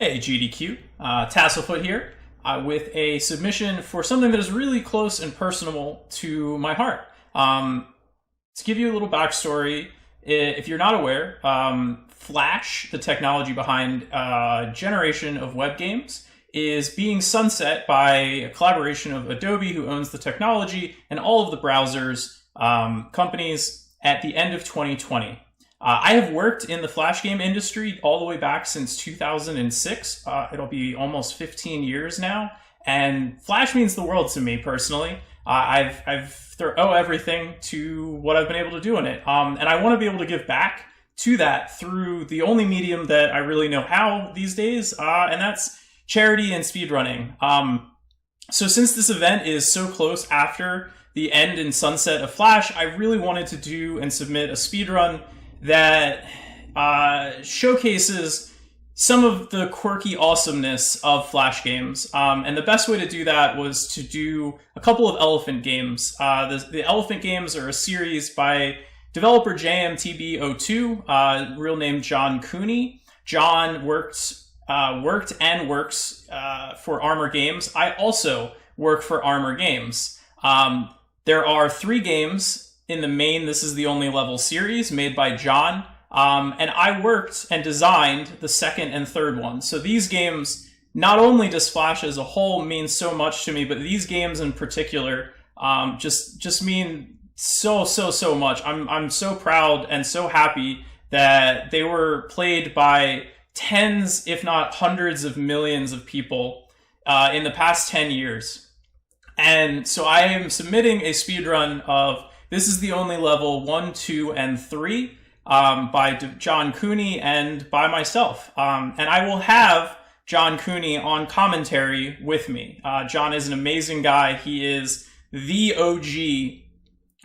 Hey GDQ, Tasselfoot here with a submission for something that is really close and personal to my heart. To give you a little backstory, if you're not aware, Flash, the technology behind a generation of web games, is being sunset by a collaboration of Adobe, who owns the technology, and all of the browsers companies at the end of 2020. I have worked in the Flash game industry all the way back since 2006. It'll be almost 15 years now, and Flash means the world to me personally. I've owe everything to what I've been able to do in it, and I want to be able to give back to that through the only medium that I really know how these days, and that's charity and speedrunning. So since this event is so close after the end and sunset of Flash, I really wanted to do and submit a speedrun that showcases some of the quirky awesomeness of Flash games. And the best way to do that was to do a couple of Elephant games. The Elephant games are a series by developer JMTB02, real name John Cooney. John worked and works for Armor Games. I also work for Armor Games. There are 3 games in the main This Is the Only Level series made by John, and I worked and designed the second and third one. So these games, not only does Flash as a whole mean so much to me, but these games in particular just mean so much. I'm so proud and so happy that they were played by tens, if not hundreds of millions of people in the past 10 years. And so I am submitting a speedrun of This Is the Only Level 1, 2, and 3 by John Cooney and by myself. And I will have John Cooney on commentary with me. John is an amazing guy. He is the OG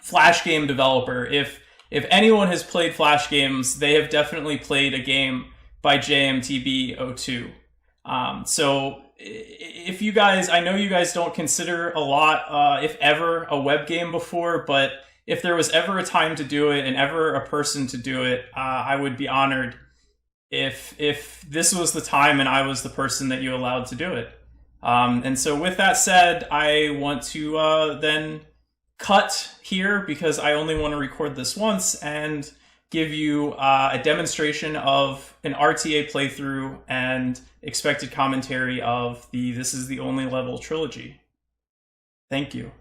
Flash game developer. If anyone has played Flash games, they have definitely played a game by JMTB02. So if you guys, I know you guys don't consider a lot, if ever, a web game before, but if there was ever a time to do it and ever a person to do it, I would be honored if this was the time and I was the person that you allowed to do it. And so with that said, I want to then cut here because I only want to record this once and give you a demonstration of an RTA playthrough and expected commentary of the This Is the Only Level trilogy. Thank you.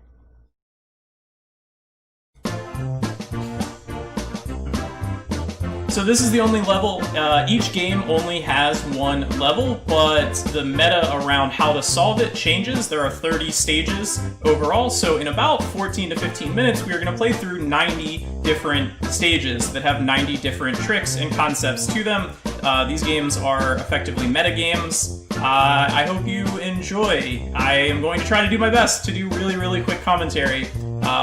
So This Is the Only Level. Each game only has one level, but the meta around how to solve it changes. There are 30 stages overall, so in about 14 to 15 minutes, we are going to play through 90 different stages that have 90 different tricks and concepts to them. These games are effectively meta games. I hope you enjoy. I am going to try to do my best to do really quick commentary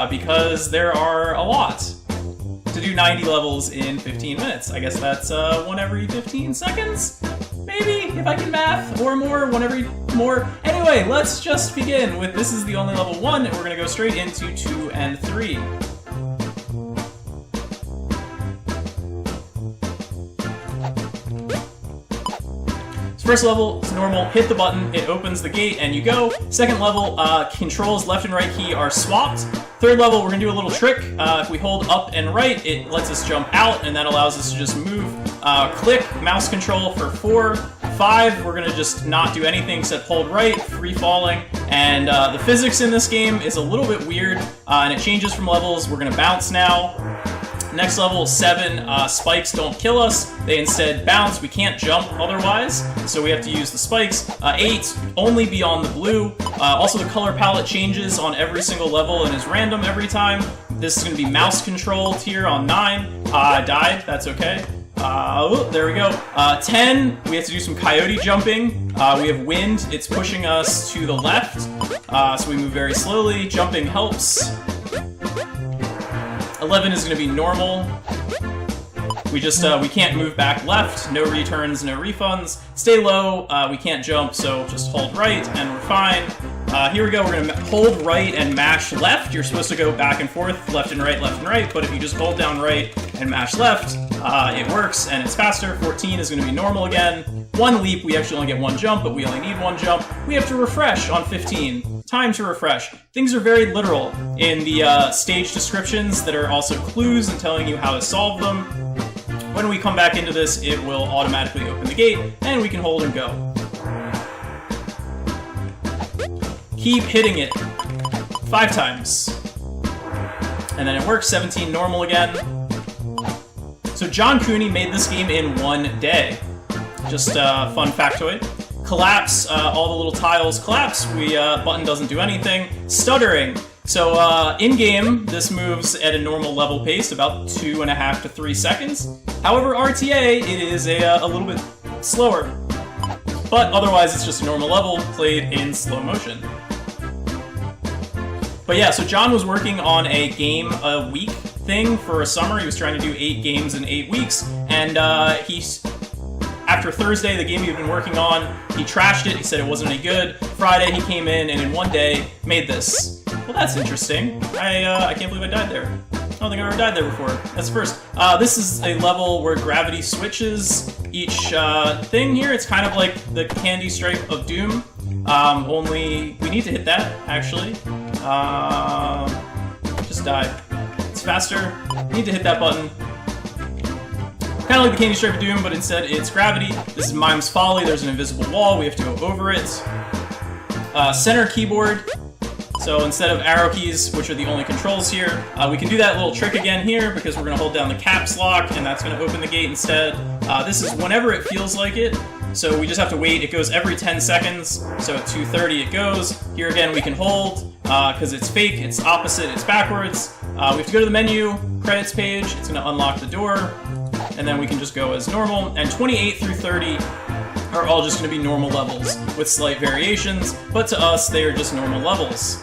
because there are a lot to do 90 levels in 15 minutes. I guess that's one every 15 seconds? Maybe, if I can math, or more, one every more. Anyway, let's just begin with This Is the Only Level 1, and we're gonna go straight into 2 and 3. First level is normal, hit the button, it opens the gate, and you go. Second level, controls left and right key are swapped. Third level, we're gonna do a little trick. If we hold up and right, it lets us jump out, and that allows us to just move. Click, mouse control for 4. 5, we're gonna just not do anything except hold right, free falling. And the physics in this game is a little bit weird, and it changes from levels. We're gonna bounce now. Next level, 7, spikes don't kill us. They instead bounce. We can't jump otherwise, so we have to use the spikes. 8, only beyond the blue. Also, the color palette changes on every single level and is random every time. This is going to be mouse controlled here on 9. I died. That's okay. There we go. 10, we have to do some coyote jumping. We have wind. It's pushing us to the left, so we move very slowly. Jumping helps. 11 is going to be normal. We can't move back left. No returns, no refunds. Stay low. We can't jump, so just hold right, and we're fine. Here we go. We're going to hold right and mash left. You're supposed to go back and forth, left and right, but if you just hold down right and mash left, it works and it's faster. 14 is going to be normal again. 1 leap, we actually only get 1 jump, but we only need 1 jump. We have to refresh on 15. Time to refresh. Things are very literal in the stage descriptions that are also clues and telling you how to solve them. When we come back into this, it will automatically open the gate, and we can hold and go. Keep hitting it 5 times. And then it works, 17 normal again. So John Cooney made this game in 1 day. Just a fun factoid. Collapse, all the little tiles collapse. Button doesn't do anything. Stuttering. So in-game, this moves at a normal level pace, about 2.5 to 3 seconds. However, RTA, it is a little bit slower. But otherwise, it's just a normal level played in slow motion. But yeah, so John was working on a game a week thing for a summer. He was trying to do 8 games in 8 weeks, and after Thursday, the game he'd been working on, he trashed it. He said it wasn't any good. Friday, he came in and in 1 day made this. Well, that's interesting. I can't believe I died there. I don't think I've ever died there before. That's the first. This is a level where gravity switches each thing here. It's kind of like the candy stripe of Doom. Only we need to hit that, actually. Just die. It's faster. Need to hit that button. Kind of like the candy stripe of Doom, but instead it's gravity. This is Mime's Folly. There's an invisible wall. We have to go over it. Center keyboard. So instead of arrow keys, which are the only controls here, we can do that little trick again here because we're going to hold down the caps lock, and that's going to open the gate instead. This is whenever it feels like it. So we just have to wait. It goes every 10 seconds. So at 2:30 it goes. Here again we can hold because it's fake, it's opposite, it's backwards. We have to go to the menu, credits page. It's going to unlock the door. And then we can just go as normal. And 28 through 30 are all just going to be normal levels with slight variations. But to us, they are just normal levels.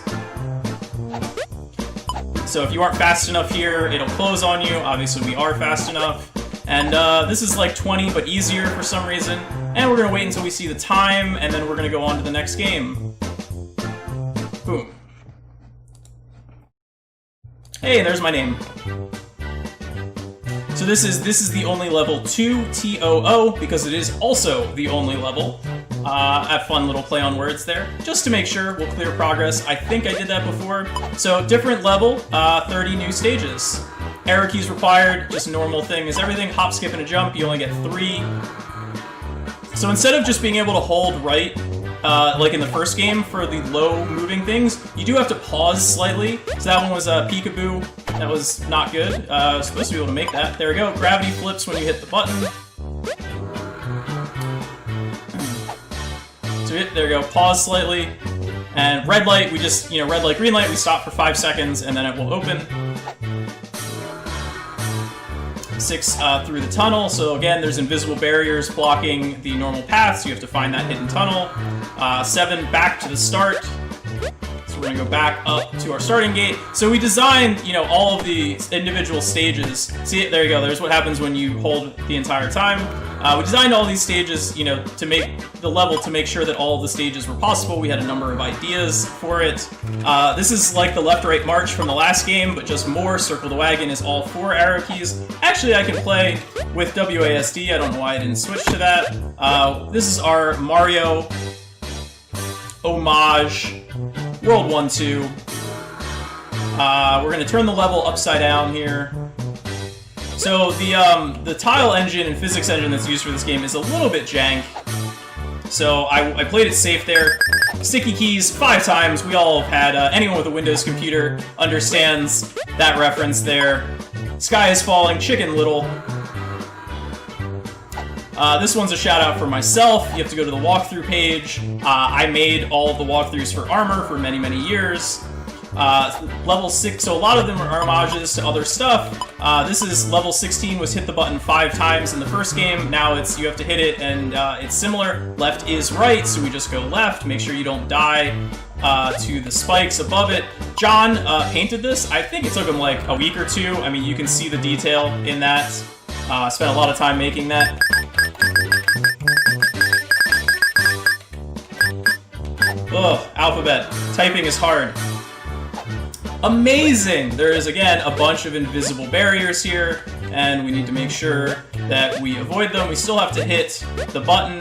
So if you aren't fast enough here, it'll close on you. Obviously, we are fast enough. And this is like 20, but easier for some reason. And we're going to wait until we see the time, and then we're going to go on to the next game. Boom. Hey, there's my name. So this is the only level 2, TOO, because it is also the only level. A fun little play on words there. Just to make sure, we'll clear progress. I think I did that before. So different level, 30 new stages. Arrow keys required, just normal thing is everything. Hop, skip, and a jump, you only get 3. So instead of just being able to hold right, like in the first game for the low moving things, you do have to pause slightly. So that one was peekaboo. That was not good. I was supposed to be able to make that. There we go. Gravity flips when you hit the button. So there we go. Pause slightly. And red light, we just, red light, green light, we stop for 5 seconds and then it will open. 6 through the tunnel. So again, there's invisible barriers blocking the normal path, so you have to find that hidden tunnel. 7 back to the start. So we're gonna go back up to our starting gate. So we designed, all of the individual stages. See, there you go. There's what happens when you hold the entire time. We designed all these stages, to make the level to make sure that all of the stages were possible. We had a number of ideas for it. This is like the left-right march from the last game, but just more. Circle the wagon is all 4 arrow keys. Actually, I can play with WASD. I don't know why I didn't switch to that. This is our Mario homage World 1-2. We're going to turn the level upside down here. So the tile engine and physics engine that's used for this game is a little bit jank. So I played it safe there. Sticky keys 5 times. We all have had, anyone with a Windows computer understands that reference there. Sky is falling, Chicken Little. This one's a shout out for myself. You have to go to the walkthrough page. I made all of the walkthroughs for Armor for many, many years. Level 6, so a lot of them are homages to other stuff. This is level 16, was hit the button 5 times in the first game. Now it's you have to hit it, and it's similar. Left is right, so we just go left. Make sure you don't die to the spikes above it. John painted this. I think it took him like a week or 2. I mean, you can see the detail in that. Spent a lot of time making that. Ugh, alphabet. Typing is hard. Amazing! There is, again, a bunch of invisible barriers here, and we need to make sure that we avoid them. We still have to hit the button.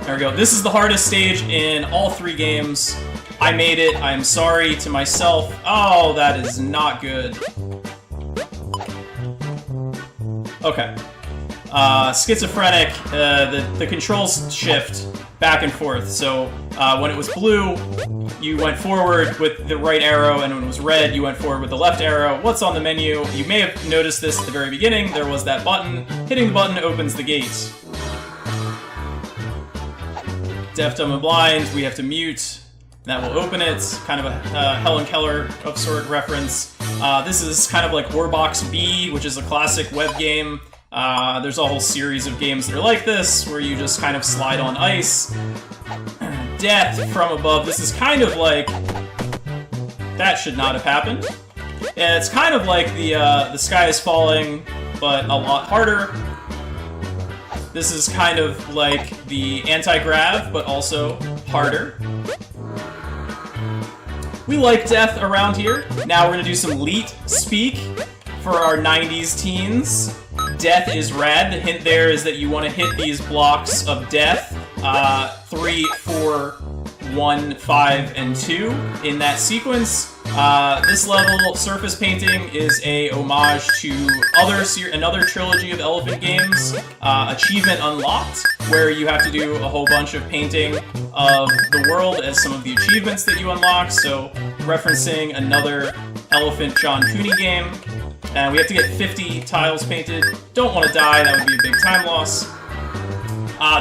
There we go. This is the hardest stage in all 3 games. I made it. I'm sorry to myself. Oh, that is not good. Okay. Schizophrenic, the controls shift back and forth. So when it was blue, you went forward with the right arrow, and when it was red, you went forward with the left arrow. What's on the menu? You may have noticed this at the very beginning. There was that button. Hitting the button opens the gate. Deaf, dumb, and blind, we have to mute. That will open it. Kind of a Helen Keller of sort reference. This is kind of like Warbox B, which is a classic web game. There's a whole series of games that are like this, where you just kind of slide on ice. Death from above. This is kind of like... That should not have happened. Yeah, it's kind of like the Sky is Falling, but a lot harder. This is kind of like the anti-grav, but also harder. We like death around here. Now we're gonna do some Leet speak for our 90s teens. Death is rad. The hint there is that you want to hit these blocks of death. 3, 4, 1, 5, and 2 in that sequence. This level, surface painting, is a homage to another trilogy of elephant games, Achievement Unlocked, where you have to do a whole bunch of painting of the world as some of the achievements that you unlock, so referencing another Elephant John Cooney game. And we have to get 50 tiles painted. Don't want to die, that would be a big time loss.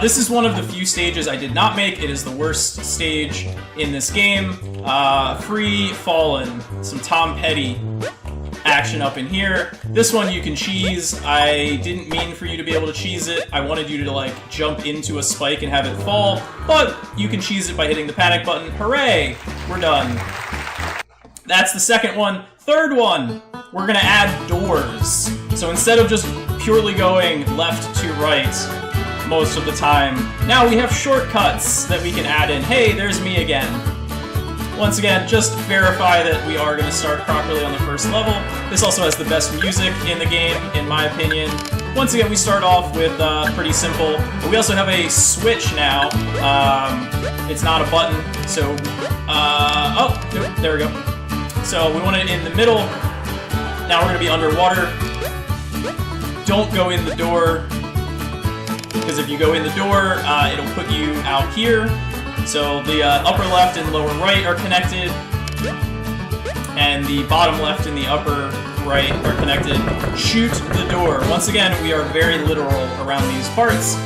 This is one of the few stages I did not make. It is the worst stage in this game. Free Fallen. Some Tom Petty action up in here. This one you can cheese. I didn't mean for you to be able to cheese it. I wanted you to, like, jump into a spike and have it fall. But you can cheese it by hitting the panic button. Hooray! We're done. That's the second one. Third one, we're gonna add doors. So instead of just purely going left to right most of the time, now we have shortcuts that we can add in. Hey, there's me again. Once again, just verify that we are gonna start properly on the first level. This also has the best music in the game, in my opinion. Once again, we start off with pretty simple, but we also have a switch now. It's not a button, so, oh, nope, there we go. So we want it in the middle. Now we're going to be underwater. Don't go in the door, because if you go in the door, it'll put you out here. So the upper left and lower right are connected, and the bottom left and the upper right are connected. Shoot the door. Once again, we are very literal around these parts.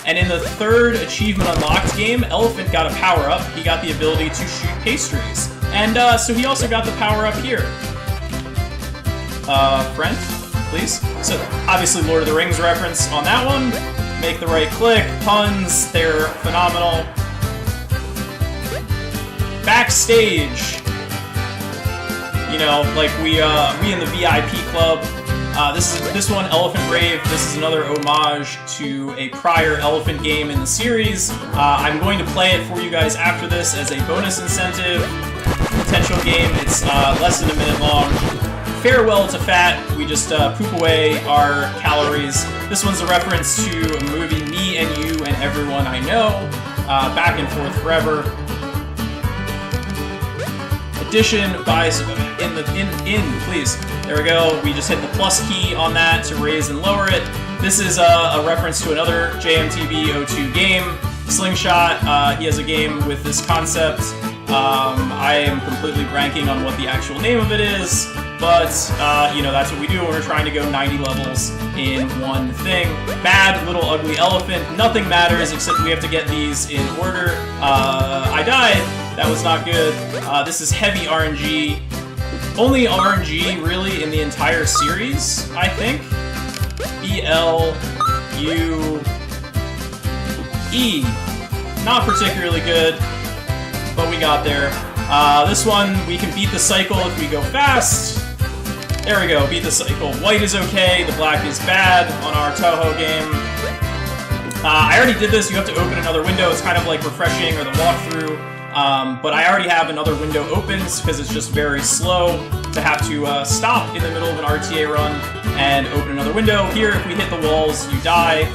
And in the third Achievement Unlocked game, Elephant got a power-up. He got the ability to shoot pastries. And so he also got the power-up here. Friend, please. So obviously Lord of the Rings reference on that one. Make the right click. Puns, they're phenomenal. Backstage. You know, like we in the VIP club. This one, Elephant Rave. This is another homage to a prior Elephant game in the series. I'm going to play it for you guys after this as a bonus incentive. Potential game. It's less than a minute long. Farewell to fat. We just poop away our calories. This one's a reference to a movie, Me and You and Everyone I Know. Back and Forth Forever. Addition by please. There we go. We just hit the plus key on that to raise and lower it. This is a reference to another JMTV02 game, Slingshot. He has a game with this concept. I am completely blanking on what the actual name of it is, but you know, that's what we do when we're trying to go 90 levels in one thing. Bad little ugly elephant. Nothing matters except we have to get these in order. I died. That was not good. This is heavy RNG. Only RNG, really, in the entire series, I think. E-L-U-E. Not particularly good, but we got there. This one, we can beat the cycle if we go fast. There we go, beat the cycle. White is okay, the black is bad on our Toho game. I already did this, you have to open another window. It's kind of like refreshing or the walkthrough. but I already have another window open because it's just very slow to have to stop in the middle of an RTA run and open another window. Here, if we hit the walls, you die.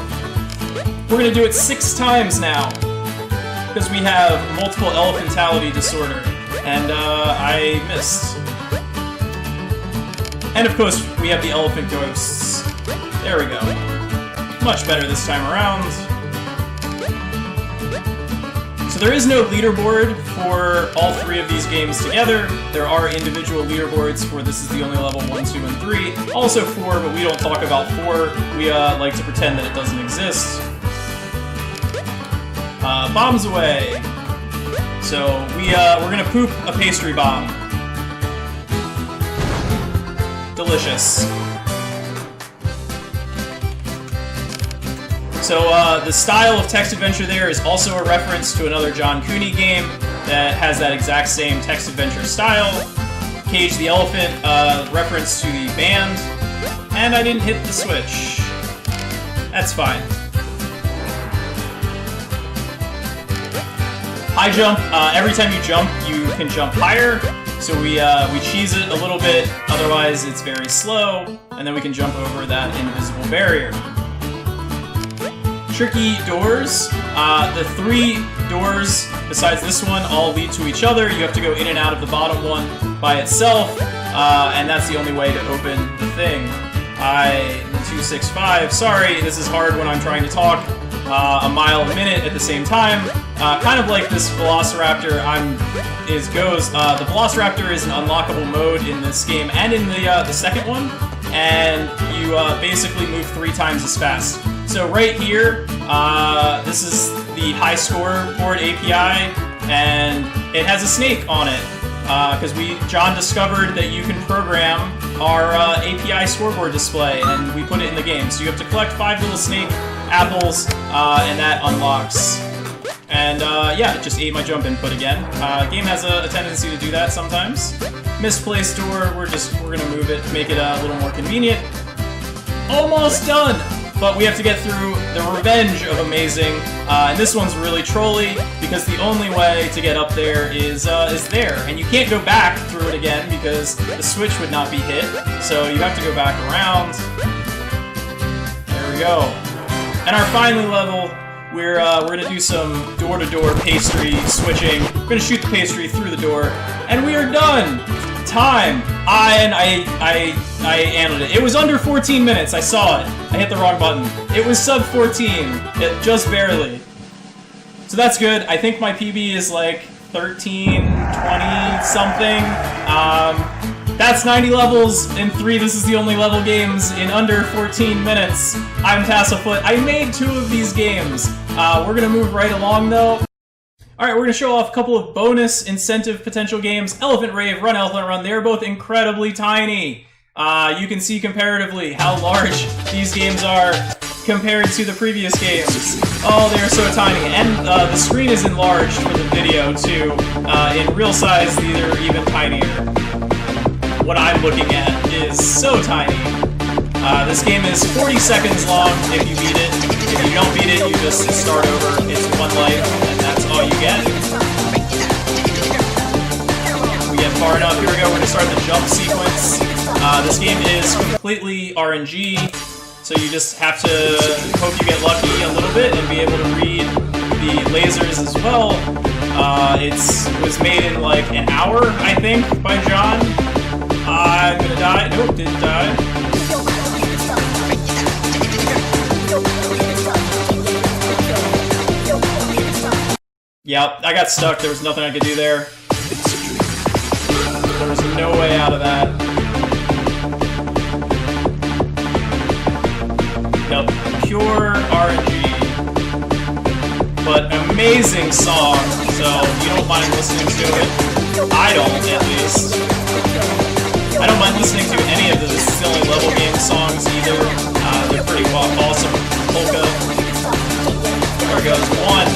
We're going to do it 6 times now because we have multiple elephantality disorder, and I missed. And of course, we have the elephant ghosts. There we go. Much better this time around. So there is no leaderboard for all 3 of these games together. There are individual leaderboards for This Is the Only Level 1, 2, and 3. Also 4, but we don't talk about 4. We like to pretend that it doesn't exist. Bombs away. So we're gonna poop a pastry bomb. Delicious. So the style of text adventure there is also a reference to another John Cooney game that has that exact same text adventure style. Cage the Elephant, reference to the band. And I didn't hit the switch. That's fine. High jump, every time you jump, you can jump higher. So we cheese it a little bit, otherwise it's very slow, and then we can jump over that invisible barrier. Tricky doors. The 3 doors, besides this one, all lead to each other. You have to go in and out of the bottom one by itself, and that's the only way to open the thing. 265. Sorry, this is hard when I'm trying to talk a mile a minute at the same time. Kind of like this Velociraptor goes. The Velociraptor is an unlockable mode in this game and in the second one, and you basically move 3 times as fast. So right here, this is the high scoreboard API, and it has a snake on it, because John discovered that you can program our API scoreboard display, and we put it in the game. So you have to collect 5 little snake apples, and that unlocks. And yeah, just ate my jump input again. Game has a tendency to do that sometimes. Misplaced door, we're gonna move it, make it a little more convenient. Almost done! But we have to get through the Revenge of Amazing, and this one's really trolly, because the only way to get up there is there. And you can't go back through it again, because the switch would not be hit, so you have to go back around. There we go. And our final level, we're gonna do some door-to-door pastry switching. We're gonna shoot the pastry through the door, and we are done! Time! I handled it. It was under 14 minutes, I saw it. I hit the wrong button. It was sub 14, just barely. So that's good. I think my PB is like 13, 20 something. That's 90 levels in 3 This Is the Only Level games in under 14 minutes. I'm Tasselfoot. I made 2 of these games. We're gonna move right along though. Alright, we're going to show off a couple of bonus incentive potential games. Elephant Rave, Run Elephant Run, they're both incredibly tiny. You can see comparatively how large these games are compared to the previous games. Oh, they're so tiny. And the screen is enlarged for the video too. In real size, these are even tinier. What I'm looking at is so tiny. This game is 40 seconds long if you beat it. If you don't beat it, you just start over. It's 1 life, and that's all you get. We get far enough. Here we go. We're going to start the jump sequence. This game is completely RNG, so you just have to hope you get lucky a little bit and be able to read the lasers as well. It was made in like an hour, I think, by John. I'm gonna die. Nope, didn't die. Yep, I got stuck. There was nothing I could do there. There was no way out of that. Yep, pure RNG. But amazing song, so you don't mind listening to it. I don't, at least. I don't mind listening to any of the silly level game songs either. They're pretty awesome. Polka. There it goes. 1,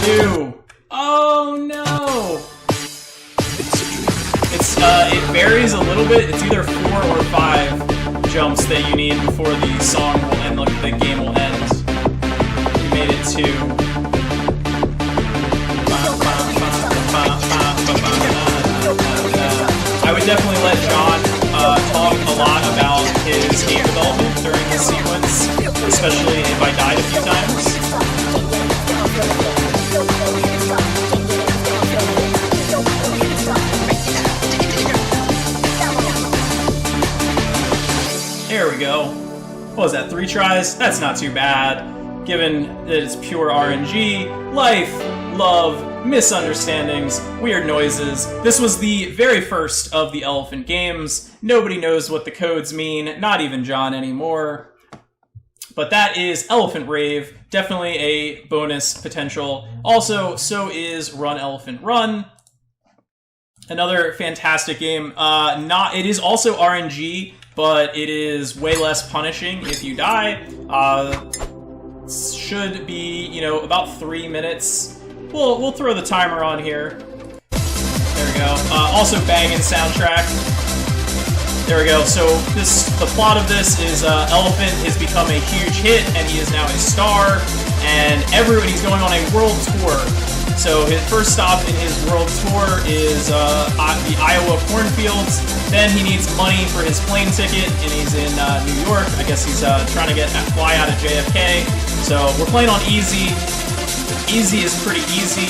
2. Oh no! It varies a little bit. It's either 4 or 5 jumps that you need before the song will end, like the game will end. We made it 2. definitely let John talk a lot about his game development during this sequence, especially if I died a few times. There we go. What was that, 3 tries? That's not too bad, given that it's pure RNG, life, love, misunderstandings, weird noises. This was the very first of the Elephant games. Nobody knows what the codes mean, not even John anymore. But that is Elephant Rave, definitely a bonus potential. Also, so is Run Elephant Run. Another fantastic game. It is also RNG, but it is way less punishing if you die. Should be, about 3 minutes. We'll throw the timer on here. There we go. Also banging soundtrack. There we go. So the plot of this is Elephant has become a huge hit, and he is now a star, and he's going on a world tour. So his first stop in his world tour is the Iowa cornfields. Then he needs money for his plane ticket, and he's in New York. I guess he's trying to fly out of JFK. So we're playing on easy. Easy is pretty easy.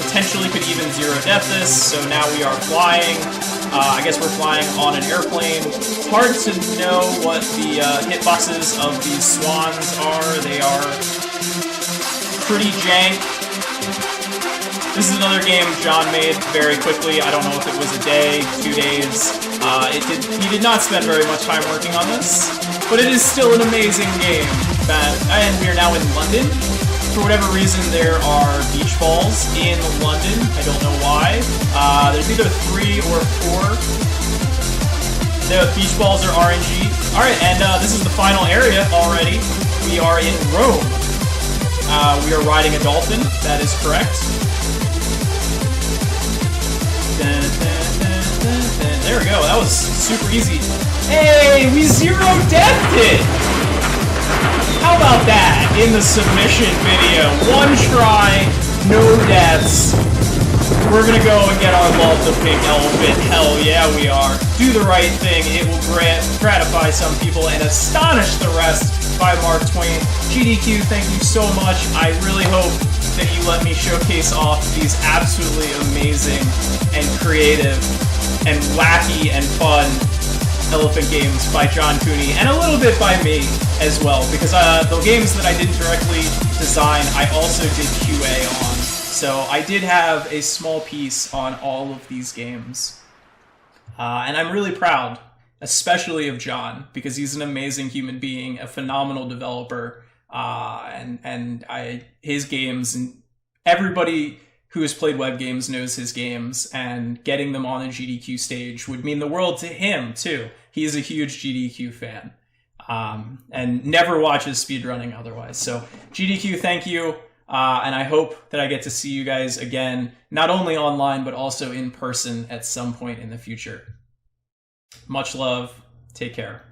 Potentially could even zero death this. So now we are flying. I guess we're flying on an airplane. It's hard to know what the hitboxes of these swans are. They are pretty jank. This is another game John made very quickly. I don't know if it was a day, 2 days. He did not spend very much time working on this, but it is still an amazing game. And we are now in London. For whatever reason, there are beach balls in London. I don't know why. There's either 3 or 4. The beach balls are RNG. Alright, and this is the final area already. We are in Rome. We are riding a dolphin. That is correct. There we go. That was super easy. Hey, we zero deathed it! How about that in the submission video? 1 try, no deaths. We're gonna go and get our love the pink elephant. Hell yeah, we are. Do the right thing. It will gratify some people and astonish the rest. By Mark Twain. GDQ, thank you so much. I really hope that you let me showcase off these absolutely amazing and creative and wacky and fun elephant games by John Cooney, and a little bit by me as well, because the games that I didn't directly design, I also did QA on. So I did have a small piece on all of these games. And I'm really proud, especially of John, because he's an amazing human being, a phenomenal developer, his games, and everybody who has played web games knows his games, and getting them on a GDQ stage would mean the world to him, too. He is a huge GDQ fan, and never watches speedrunning otherwise. So, GDQ, thank you, and I hope that I get to see you guys again, not only online, but also in person at some point in the future. Much love. Take care.